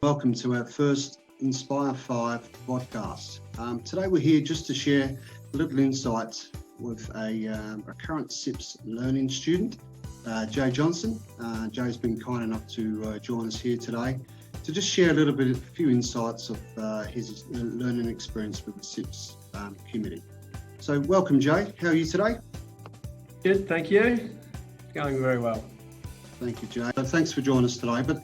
Welcome to our first Inspire 5 podcast. Today we're here just to share a little insights with a current CIPS learning student, Jay Johnson. Jay's been kind enough to join us here today to just share a few insights of his learning experience with the CIPS community. So welcome, Jay. How are you today? Good, thank you. Going very well. Thank you, Jay. Thanks for joining us today. But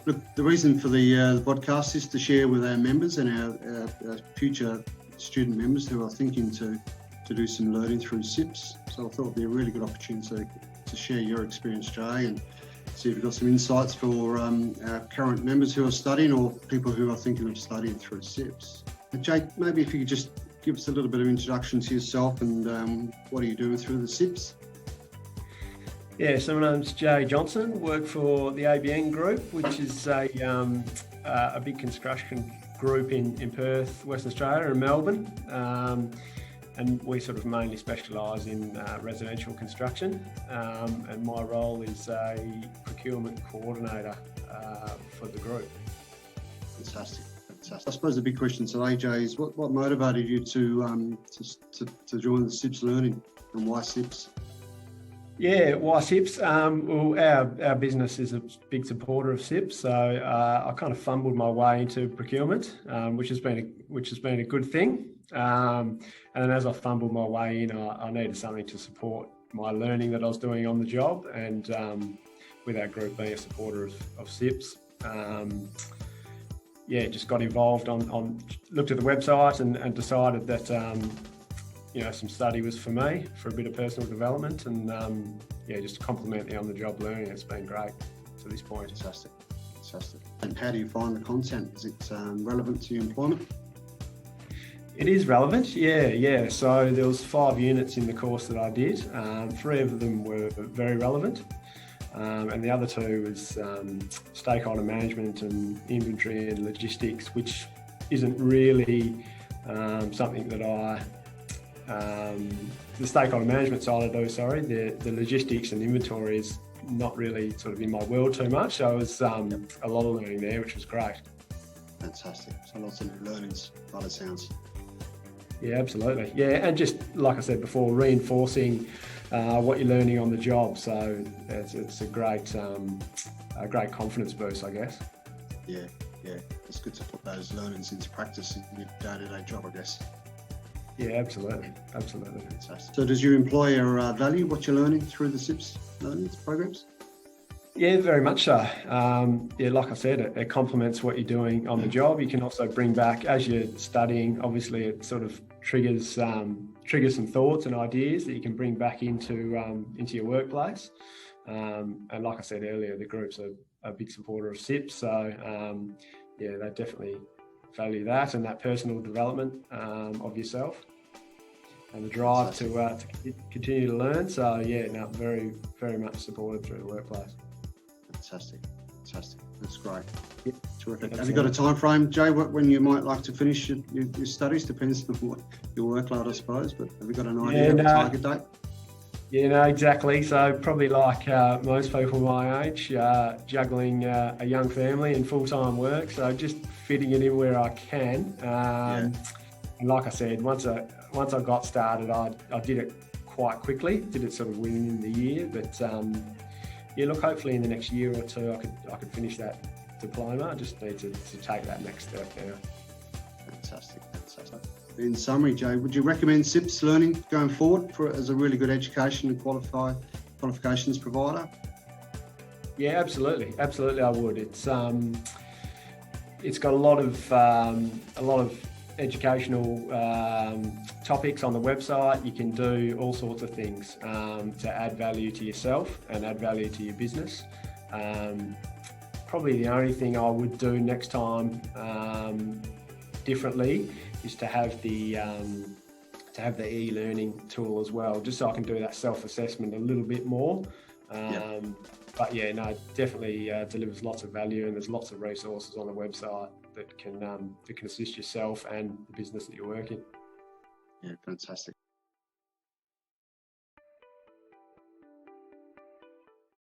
look, the reason for the podcast is to share with our members and our future student members who are thinking to do some learning through CIPS. So I thought it'd be a really good opportunity to share your experience, Jay, and see if you've got some insights for our current members who are studying or people who are thinking of studying through CIPS. And Jay, maybe if you could just give us a little bit of introduction to yourself and what are you doing through the CIPS? Yeah, so my name's Jay Johnson, work for the ABN Group, which is a big construction group in Perth, Western Australia and Melbourne. And we sort of mainly specialise in residential construction. And my role is a procurement coordinator for the group. Fantastic. I suppose the big question today, Jay, is what motivated you to join the CIPS learning, and why CIPS? Yeah, why CIPS? Well, our business is a big supporter of CIPS, so I kind of fumbled my way into procurement, which has been a good thing. And then as I fumbled my way in, I needed something to support my learning that I was doing on the job, and with our group being a supporter of CIPS, just got involved looked at the website and decided that some study was for me, for a bit of personal development, and just to complement the on-the-job learning. It's been great to this point. Fantastic. And how do you find the content? Is it relevant to your employment? It is relevant, yeah. So there was 5 units in the course that I did. 3 of them were very relevant, and the other 2 was stakeholder management and inventory and logistics, which isn't really something that the stakeholder management side I do, the logistics and inventory is not really sort of in my world too much. So it was a lot of learning there, which was great. Fantastic. So lots of new learnings by the sounds. Yeah, absolutely. Yeah, and just like I said before, reinforcing what you're learning on the job. So it's a great confidence boost, I guess. Yeah. It's good to put those learnings into practice in your day-to-day job, I guess. Yeah, absolutely. Fantastic. So does your employer value what you're learning through the CIPS learning programs? Yeah, very much so. Like I said, it complements what you're doing on the job. You can also bring back, as you're studying, obviously it sort of triggers some thoughts and ideas that you can bring back into your workplace. And like I said earlier, the group's a big supporter of CIPS. So they definitely value that and that personal development of yourself and the drive to continue to learn. So very, very much supported through the workplace. Fantastic. That's great. Yeah, terrific. Have you got a time frame, Jay, when you might like to finish your studies? Depends on what your workload, I suppose, but have you got an idea of a target date? Yeah, no, exactly. So probably like most people my age, juggling a young family and full-time work. So just fitting it in where I can. And like I said, once I got started, I did it quite quickly. Did it sort of within the year, but hopefully in the next year or 2, I could finish that diploma. I just need to take that next step now. Fantastic. In summary, Jay, would you recommend CIPS learning going forward as a really good education and qualifications provider? Yeah, absolutely I would. It's got a lot of educational topics on the website. You can do all sorts of things to add value to yourself and add value to your business. Probably the only thing I would do next time differently is to have the e-learning tool as well, just so I can do that self-assessment a little bit more. But definitely delivers lots of value, and there's lots of resources on the website that can assist yourself and the business that you're working. Yeah, fantastic.